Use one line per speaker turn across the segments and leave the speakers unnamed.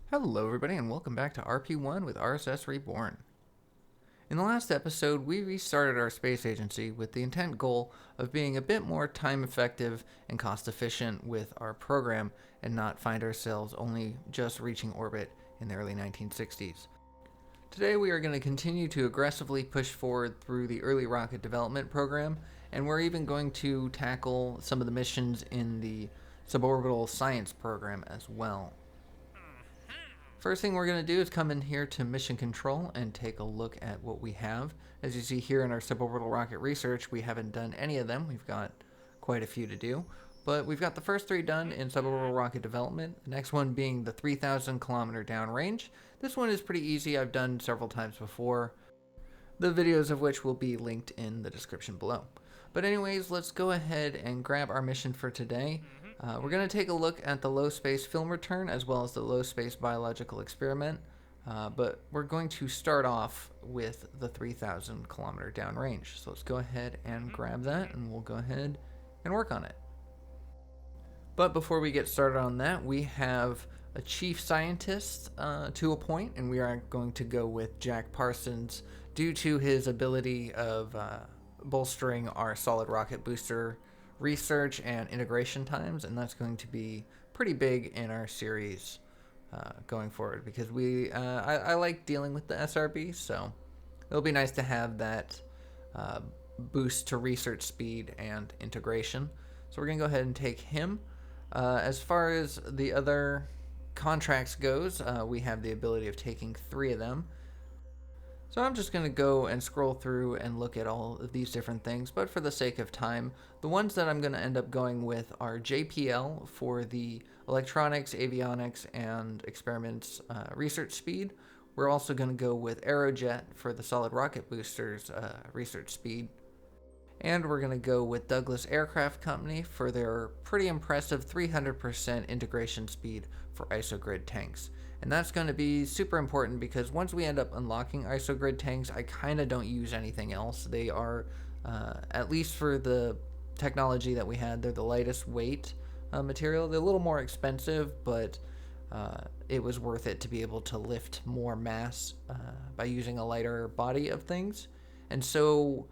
Hello everybody and welcome back to RP-1 with RSS Reborn. In the last episode, we restarted our space agency with the intent goal of being a bit more time effective and cost efficient with our program and not find ourselves only just reaching orbit in the early 1960s. Today we are going to continue to aggressively push forward through the early rocket development program, and we're even going to tackle some of the missions in the suborbital science program as well. First thing we're going to do is come in here to Mission Control and take a look at what we have. As you see here in our suborbital rocket research, we haven't done any of them. We've got quite a few to do. But we've got the first three done in suborbital rocket development. The next one being the 3,000 kilometer downrange. This one is pretty easy. I've done several times before, the videos of which will be linked in the description below. But anyways, let's go ahead and grab our mission for today. We're going to take a look at the low space film return as well as the low space biological experiment. But we're going to start off with the 3,000 kilometer downrange. So let's go ahead and grab that and we'll go ahead and work on it. But before we get started on that, we have a chief scientist to appoint, and we are going to go with Jack Parsons due to his ability of bolstering our solid rocket booster research and integration times, and that's going to be pretty big in our series going forward because I like dealing with the SRB, so it'll be nice to have that boost to research speed and integration. So we're going to go ahead and take him. As far as the other contracts goes, we have the ability of taking 3 of them. So I'm just going to go and scroll through and look at all of these different things, but for the sake of time, the ones that I'm going to end up going with are JPL for the electronics, avionics, and experiments research speed. We're also going to go with Aerojet for the solid rocket boosters research speed. And we're going to go with Douglas Aircraft Company for their pretty impressive 300% integration speed for isogrid tanks. And that's going to be super important because once we end up unlocking isogrid tanks, I kind of don't use anything else. They are, at least for the technology that we had, they're the lightest weight material. They're a little more expensive, but it was worth it to be able to lift more mass by using a lighter body of things. And so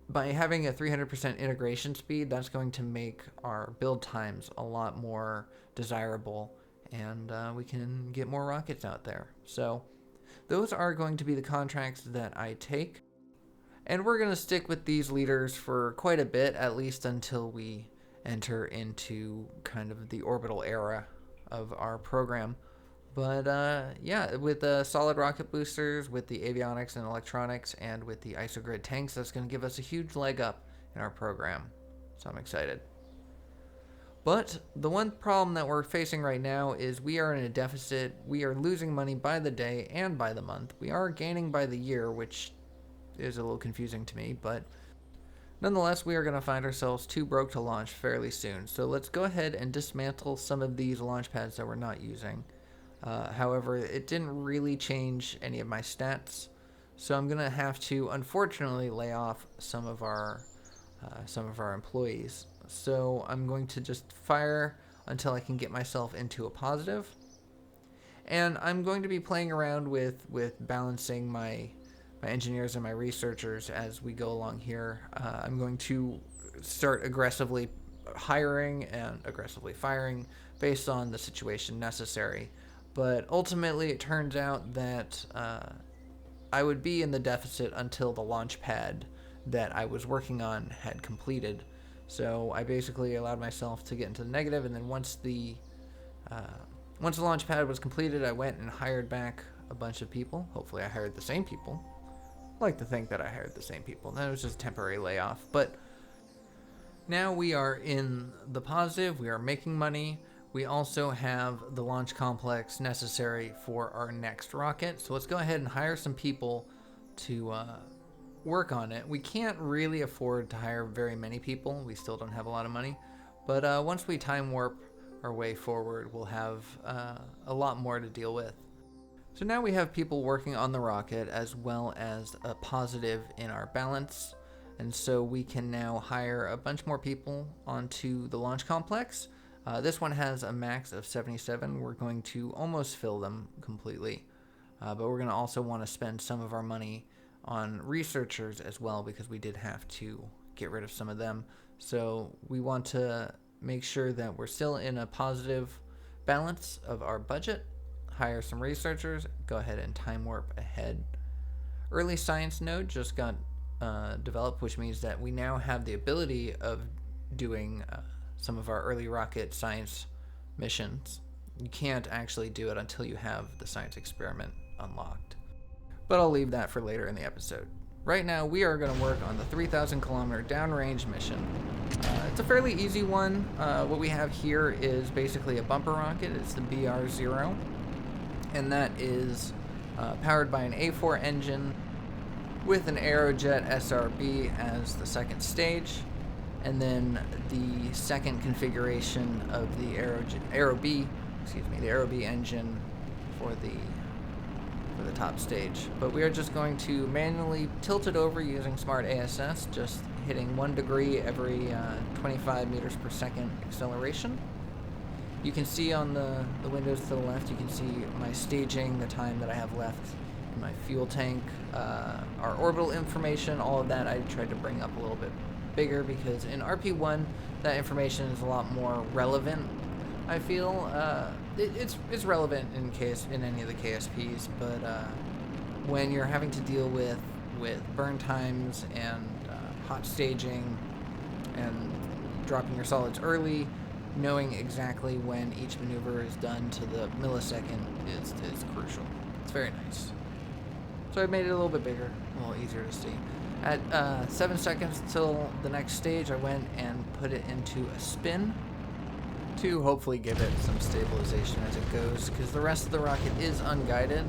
by having a 300% integration speed, that's going to make our build times a lot more desirable, and we can get more rockets out there. So those are going to be the contracts that I take, and we're going to stick with these leaders for quite a bit, at least until we enter into kind of the orbital era of our program. But yeah, with the solid rocket boosters, with the avionics and electronics, and with the isogrid tanks, that's going to give us a huge leg up in our program. So I'm excited. But the one problem that we're facing right now is we are in a deficit. We are losing money by the day and by the month. We are gaining by the year, which is a little confusing to me, but nonetheless, we are going to find ourselves too broke to launch fairly soon. So let's go ahead and dismantle some of these launch pads that we're not using. However, it didn't really change any of my stats, so I'm going to have to, unfortunately, lay off some of our employees. So I'm going to just fire until I can get myself into a positive. And I'm going to be playing around with balancing my engineers and my researchers as we go along here. I'm going to start aggressively hiring and aggressively firing based on the situation necessary. But ultimately, it turns out that I would be in the deficit until the launch pad that I was working on had completed. So I basically allowed myself to get into the negative, and then once the launch pad was completed, I went and hired back a bunch of people. Hopefully I hired the same people. I like to think that I hired the same people. That was just a temporary layoff. But now we are in the positive. We are making money. We also have the launch complex necessary for our next rocket. So let's go ahead and hire some people to work on it. We can't really afford to hire very many people. We still don't have a lot of money. But once we time warp our way forward, we'll have a lot more to deal with. So now we have people working on the rocket as well as a positive in our balance. And so we can now hire a bunch more people onto the launch complex. This one has a max of 77. We're going to almost fill them completely, but we're going to also want to spend some of our money on researchers as well, because we did have to get rid of some of them. So we want to make sure that we're still in a positive balance of our budget, hire some researchers, go ahead and time warp ahead. Early science node just got developed, which means that we now have the ability of doing some of our early rocket science missions. You can't actually do it until you have the science experiment unlocked, but I'll leave that for later in the episode. Right now, we are going to work on the 3,000 kilometer downrange mission. It's a fairly easy one. What we have here is basically a bumper rocket. It's the BR-0, and that is powered by an A4 engine with an Aerojet SRB as the second stage, and then the second configuration of the Aero-B engine for the top stage. But we are just going to manually tilt it over using Smart ASS, just hitting 1 degree every 25 meters per second acceleration. You can see on the windows to the left, you can see my staging, the time that I have left in my fuel tank, our orbital information, all of that I tried to bring up a little bit bigger, because in RP-1 that information is a lot more relevant. I feel it's relevant in any of the KSPs, but when you're having to deal with burn times and hot staging and dropping your solids early, knowing exactly when each maneuver is done to the millisecond is crucial. It's very nice. So I made it a little bit bigger, a little easier to see. At 7 seconds till the next stage, I went and put it into a spin to hopefully give it some stabilization as it goes, because the rest of the rocket is unguided.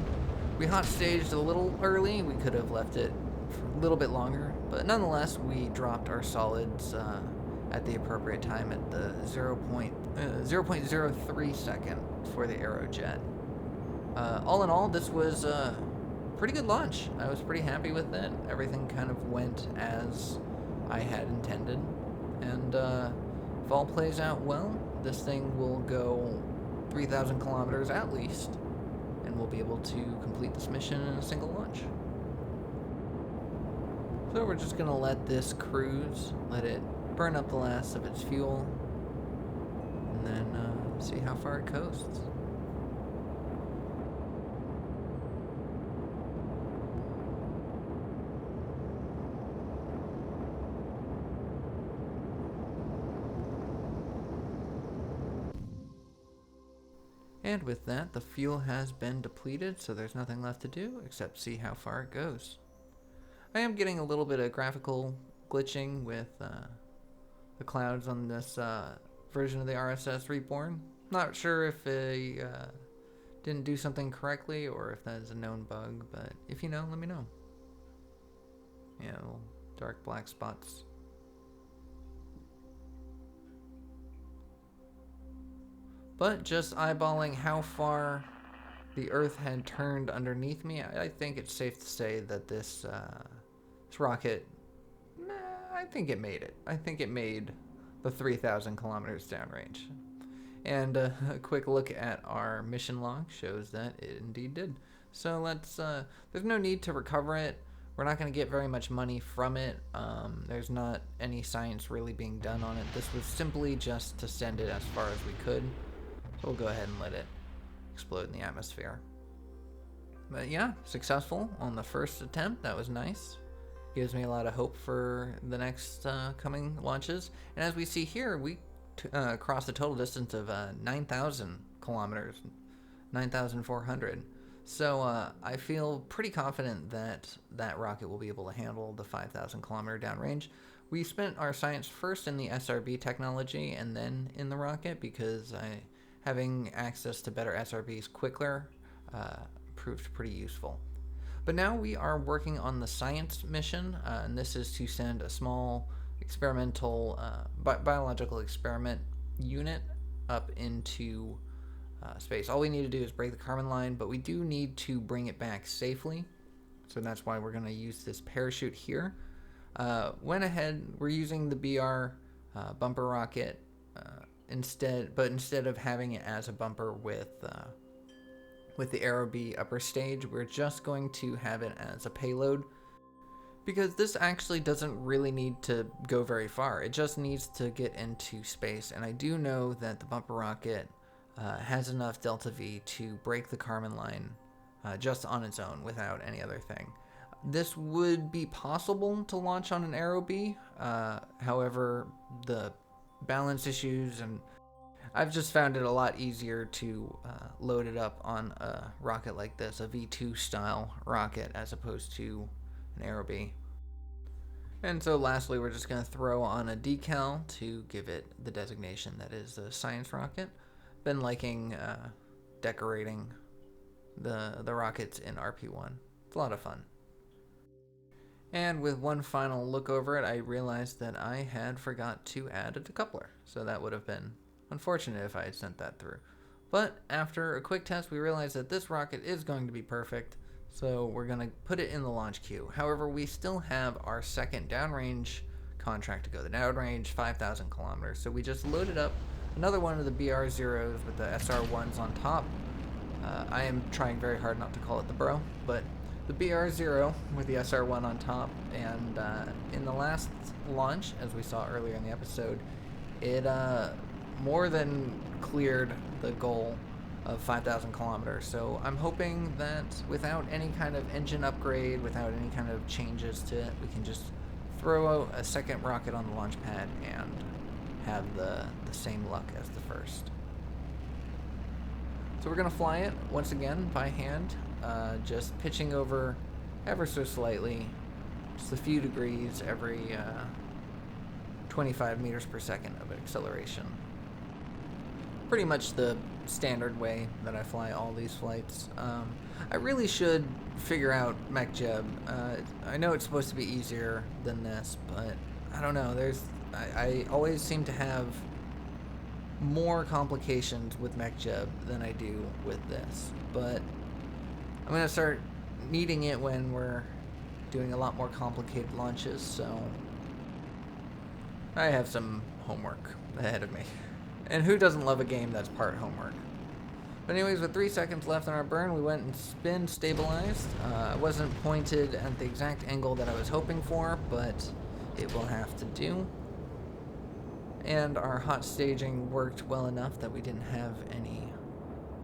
We hot staged a little early. We could have left it for a little bit longer, but nonetheless, we dropped our solids at the appropriate time at the 0.03 second for the Aerojet. All in all, this was a pretty good launch. I was pretty happy with it. Everything kind of went as I had intended, and if all plays out well, this thing will go 3,000 kilometers at least, and we'll be able to complete this mission in a single launch. So we're just gonna let this cruise, let it burn up the last of its fuel, and then see how far it coasts. And with that, the fuel has been depleted, so there's nothing left to do except see how far it goes. I am getting a little bit of graphical glitching with the clouds on this version of the RSS Reborn. Not sure if they didn't do something correctly or if that is a known bug, but if you know, let me know. Yeah, little dark black spots. But just eyeballing how far the Earth had turned underneath me, I think it's safe to say that this rocket, I think it made it. I think it made the 3,000 kilometers downrange. And a quick look at our mission log shows that it indeed did. So let's, there's no need to recover it. We're not going to get very much money from it. There's not any science really being done on it. This was simply just to send it as far as we could. So we'll go ahead and let it explode in the atmosphere. But yeah, successful on the first attempt. That was nice. Gives me a lot of hope for the next coming launches. And as we see here, we crossed a total distance of 9,000 kilometers, 9,400. So I feel pretty confident that that rocket will be able to handle the 5,000 kilometer downrange. We spent our science first in the SRB technology and then in the rocket, because having access to better SRBs quicker proved pretty useful. But now we are working on the science mission, and this is to send a small experimental biological experiment unit up into space. All we need to do is break the Kármán line, but we do need to bring it back safely, so that's why we're going to use this parachute here. Went ahead, we're using the BR bumper rocket instead of having it as a bumper with the Aero B upper stage, we're just going to have it as a payload, because this actually doesn't really need to go very far. It just needs to get into space, and I do know that the bumper rocket has enough delta V to break the Kármán line just on its own without any other thing. This would be possible to launch on an Aero B, however, the balance issues, and I've just found it a lot easier to load it up on a rocket like this, a V2 style rocket, as opposed to an Aero B. And so lastly, we're just going to throw on a decal to give it the designation that is a science rocket. Been liking decorating the rockets in RP-1. It's a lot of fun. And with one final look over it, I realized that I had forgot to add a decoupler. So that would have been unfortunate if I had sent that through. But after a quick test, we realized that this rocket is going to be perfect. So we're going to put it in the launch queue. However, we still have our second downrange contract to go. The downrange, 5,000 kilometers. So we just loaded up another one of the BR-0s with the SR-1s on top. I am trying very hard not to call it the Bro, but the BR-0 with the SR-1 on top. And in the last launch, as we saw earlier in the episode, it more than cleared the goal of 5,000 kilometers. So I'm hoping that without any kind of engine upgrade, without any kind of changes to it, we can just throw out a second rocket on the launch pad and have the same luck as the first. So we're going to fly it once again by hand, just pitching over ever so slightly, just a few degrees every 25 meters per second of acceleration. Pretty much the standard way that I fly all these flights. I really should figure out MechJeb. I know it's supposed to be easier than this, but I don't know. I always seem to have more complications with MechJeb than I do with this. But I'm going to start needing it when we're doing a lot more complicated launches, so I have some homework ahead of me. And who doesn't love a game that's part homework? But anyways, with 3 seconds left on our burn, we went and spin stabilized. I wasn't pointed at the exact angle that I was hoping for, but it will have to do. And our hot staging worked well enough that we didn't have any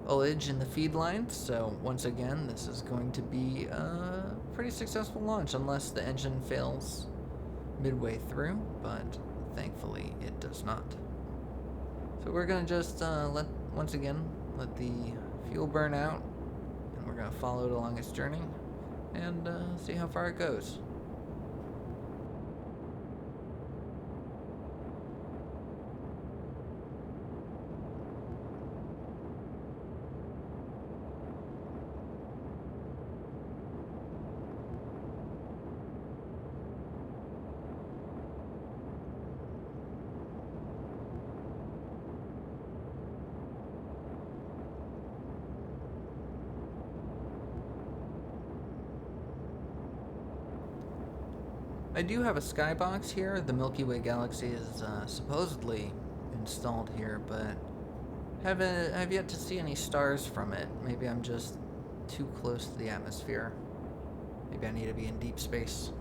ullage in the feed lines. So once again, this is going to be a pretty successful launch, unless the engine fails midway through, but thankfully it does not. So we're going to just let the fuel burn out, and we're going to follow it along its journey and see how far it goes. I do have a skybox here. The Milky Way galaxy is supposedly installed here, but have yet to see any stars from it. Maybe I'm just too close to the atmosphere. Maybe I need to be in deep space.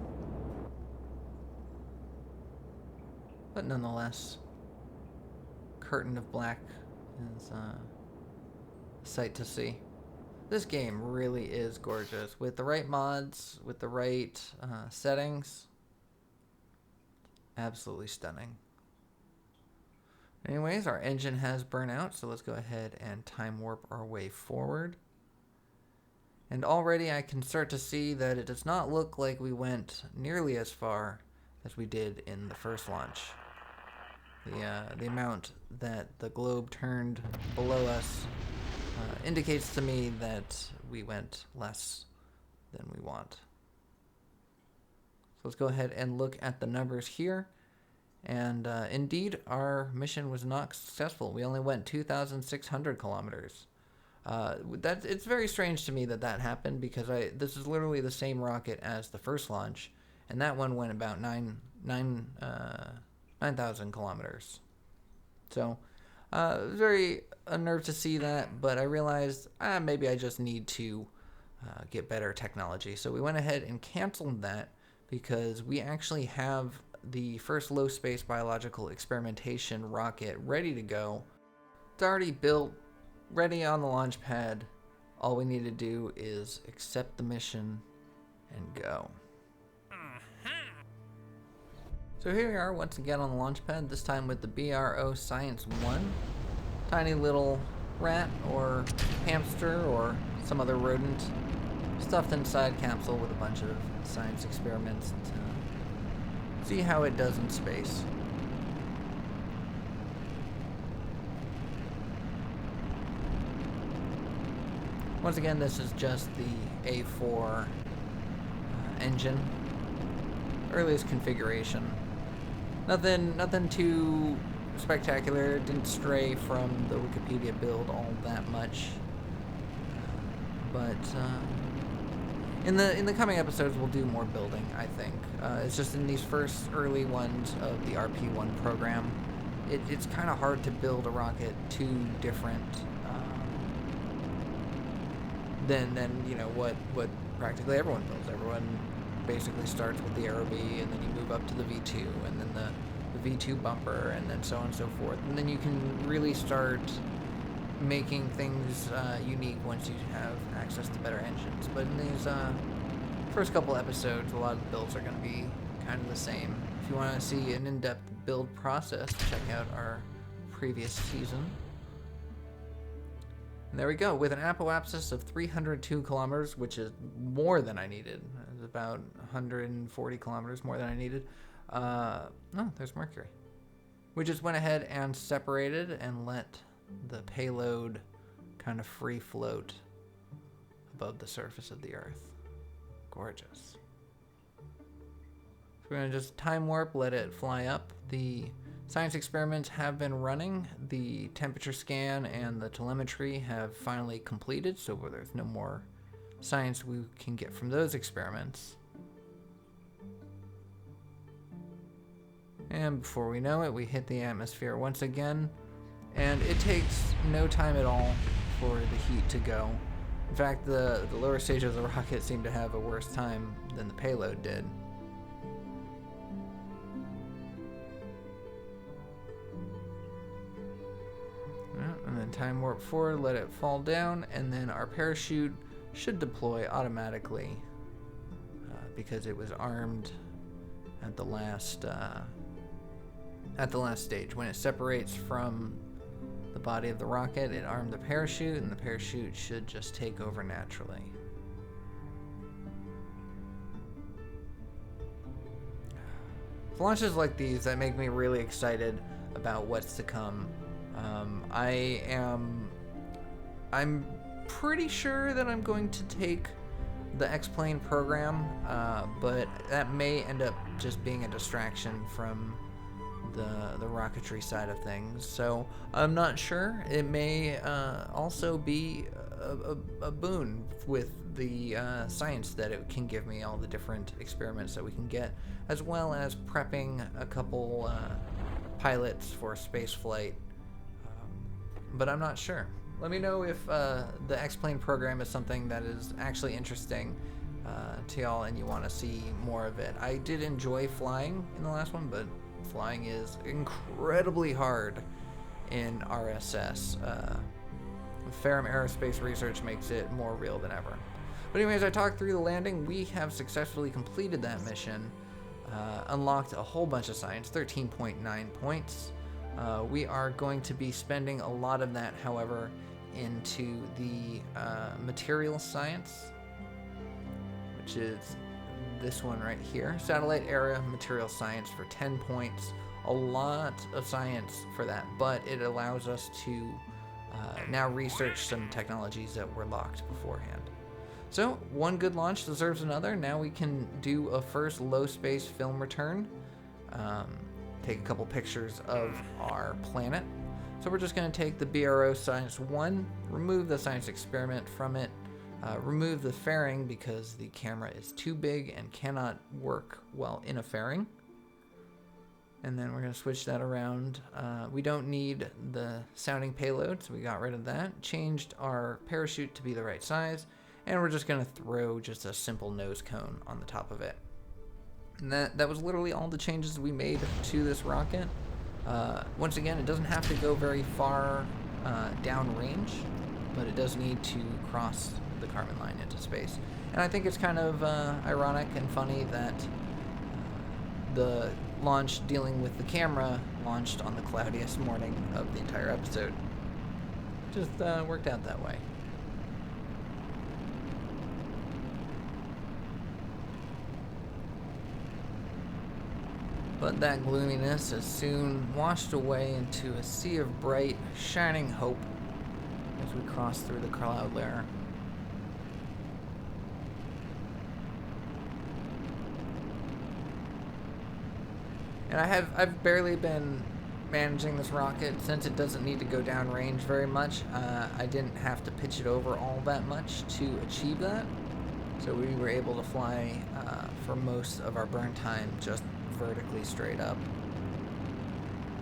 But nonetheless, curtain of black is a sight to see. This game really is gorgeous. With the right mods, with the right settings, absolutely stunning. Anyways, our engine has burnt out, so let's go ahead and time warp our way forward. And already I can start to see that it does not look like we went nearly as far as we did in the first launch. The amount that the globe turned below us indicates to me that we went less than we want. So let's go ahead and look at the numbers here. And indeed, our mission was not successful. We only went 2,600 kilometers. It's very strange to me that happened, because this is literally the same rocket as the first launch, and that one went about 9,000 kilometers. So Very unnerved to see that, but I realized maybe I just need to get better technology. So we went ahead and canceled that because we actually have the first low space biological experimentation rocket ready to go. It's already built, ready on the launch pad. All we need to do is accept the mission and go. So here we are once again on the launch pad, this time with the BRO Science 1. Tiny little rat or hamster or some other rodent stuffed inside capsule with a bunch of science experiments to see how it does in space. Once again, this is just the A4 engine, earliest configuration. Nothing too spectacular. Didn't stray from the Wikipedia build all that much. But in the coming episodes, we'll do more building, I think. It's just in these first early ones of the RP-1 program, it's kind of hard to build a rocket too different than what practically everyone builds. Everyone basically starts with the Aero V, and then you move up to the V2, and then the V2 bumper, and then so on and so forth. And then you can really start making things unique once you have access to better engines. But in these first couple episodes, a lot of the builds are going to be kind of the same. If you want to see an in-depth build process, check out our previous season. And there we go, with an apoapsis of 302 kilometers, which is more than I needed. It's about 140 kilometers more than I needed. No, there's Mercury. We just went ahead and separated and let the payload kind of free float above the surface of the Earth. Gorgeous. So we're going to just time warp, let it fly up. The science experiments have been running. The temperature scan and the telemetry have finally completed, so there's no more science we can get from those experiments. And before we know it, we hit the atmosphere once again, and it takes no time at all for the heat to go. In fact, the lower stages of the rocket seem to have a worse time than the payload did. And then time warp forward, let it fall down, and then our parachute should deploy automatically because it was armed at the last stage. When it separates from the body of the rocket, it armed the parachute, and the parachute should just take over naturally. It's launches like these that make me really excited about what's to come. I'm pretty sure that I'm going to take the X-Plane program, but that may end up just being a distraction from the rocketry side of things. So I'm not sure. It may also be a boon with the science that it can give me, all the different experiments that we can get, as well as prepping a couple pilots for space flight. But I'm not sure. Let me know if the X-Plane program is something that is actually interesting to y'all and you want to see more of it. I did enjoy flying in the last one, but flying is incredibly hard in RSS. Ferrum Aerospace Research makes it more real than ever. But anyways, I talked through the landing. We have successfully completed that mission, unlocked a whole bunch of science, 13.9 points. We are going to be spending a lot of that, however, into the material science, which is this one right here. Satellite area material science for 10 points. A lot of science for that, but it allows us to now research some technologies that were locked beforehand. So one good launch deserves another. Now we can do a first low space film return. Take a couple pictures of our planet. So we're just going to take the BRO Science 1, remove the science experiment from it, remove the fairing because the camera is too big and cannot work well in a fairing. And then we're going to switch that around. We don't need the sounding payload, so we got rid of that. Changed our parachute to be the right size. And we're just going to throw just a simple nose cone on the top of it. And that was literally all the changes we made to this rocket. Once again, it doesn't have to go very far downrange, but it does need to cross the Kármán line into space. And I think it's kind of ironic and funny that the launch dealing with the camera launched on the cloudiest morning of the entire episode. Just worked out that way. But that gloominess is soon washed away into a sea of bright, shining hope as we cross through the cloud layer. And I've barely been managing this rocket since it doesn't need to go downrange very much. I didn't have to pitch it over all that much to achieve that. So we were able to fly for most of our burn time just vertically straight up.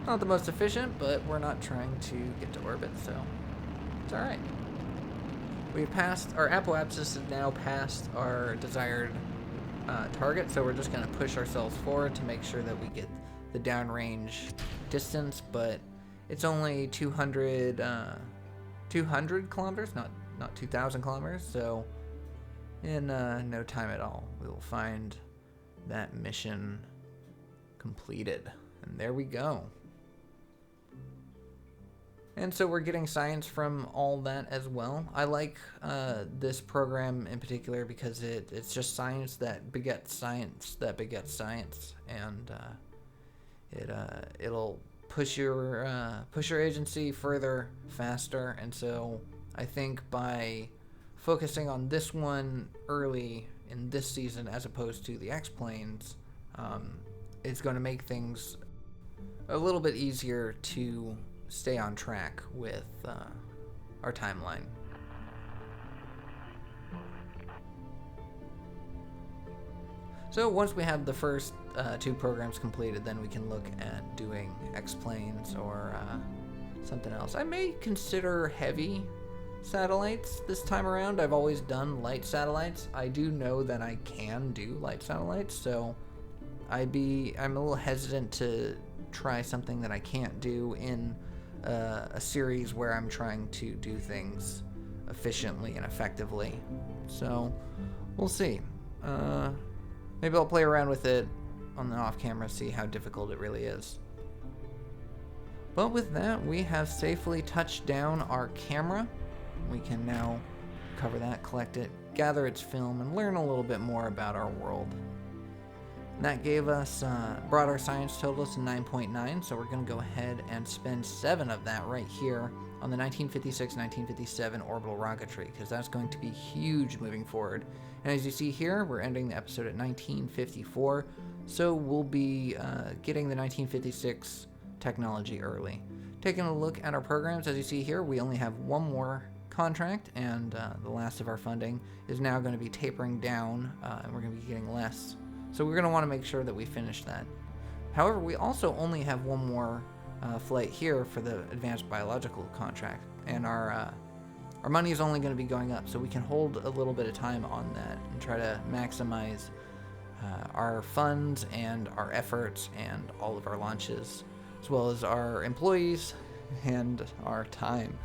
Not the most efficient, but we're not trying to get to orbit, so it's alright. We've passed, our apoapsis has now passed our desired target, so we're just going to push ourselves forward to make sure that we get the downrange distance, but it's only 200 kilometers, not 2,000 kilometers, so in no time at all, we will find that mission completed. And there we go. And so we're getting science from all that as well. I like this program in particular because it's just science that begets science that begets science, and it'll push your agency further faster. And so I think by focusing on this one early in this season as opposed to the X-Planes, it's going to make things a little bit easier to stay on track with our timeline. So once we have the first two programs completed, then we can look at doing X-Planes or something else. I may consider heavy satellites this time around. I've always done light satellites. I do know that I can do light satellites, so I'm a little hesitant to try something that I can't do in a series where I'm trying to do things efficiently and effectively. So we'll see. Maybe I'll play around with it on the off camera, see how difficult it really is. But with that, we have safely touched down our camera. We can now cover that, collect it, gather its film, and learn a little bit more about our world. And that gave us, brought our science totals to 9.9, so we're going to go ahead and spend 7 of that right here on the 1956-1957 orbital rocketry, because that's going to be huge moving forward. And as you see here, we're ending the episode at 1954, so we'll be getting the 1956 technology early. Taking a look at our programs, as you see here, we only have one more contract, and the last of our funding is now going to be tapering down, and we're going to be getting less. So we're going to want to make sure that we finish that. However, we also only have one more flight here for the advanced biological contract, and our money is only going to be going up, so we can hold a little bit of time on that and try to maximize our funds and our efforts and all of our launches, as well as our employees and our time.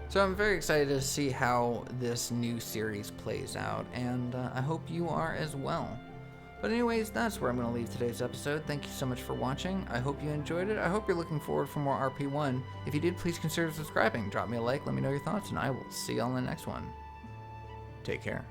So I'm very excited to see how this new series plays out, and I hope you are as well. But anyways, that's where I'm going to leave today's episode. Thank you so much for watching. I hope you enjoyed it. I hope you're looking forward for more RP-1. If you did, please consider subscribing. Drop me a like, let me know your thoughts, and I will see you on the next one. Take care.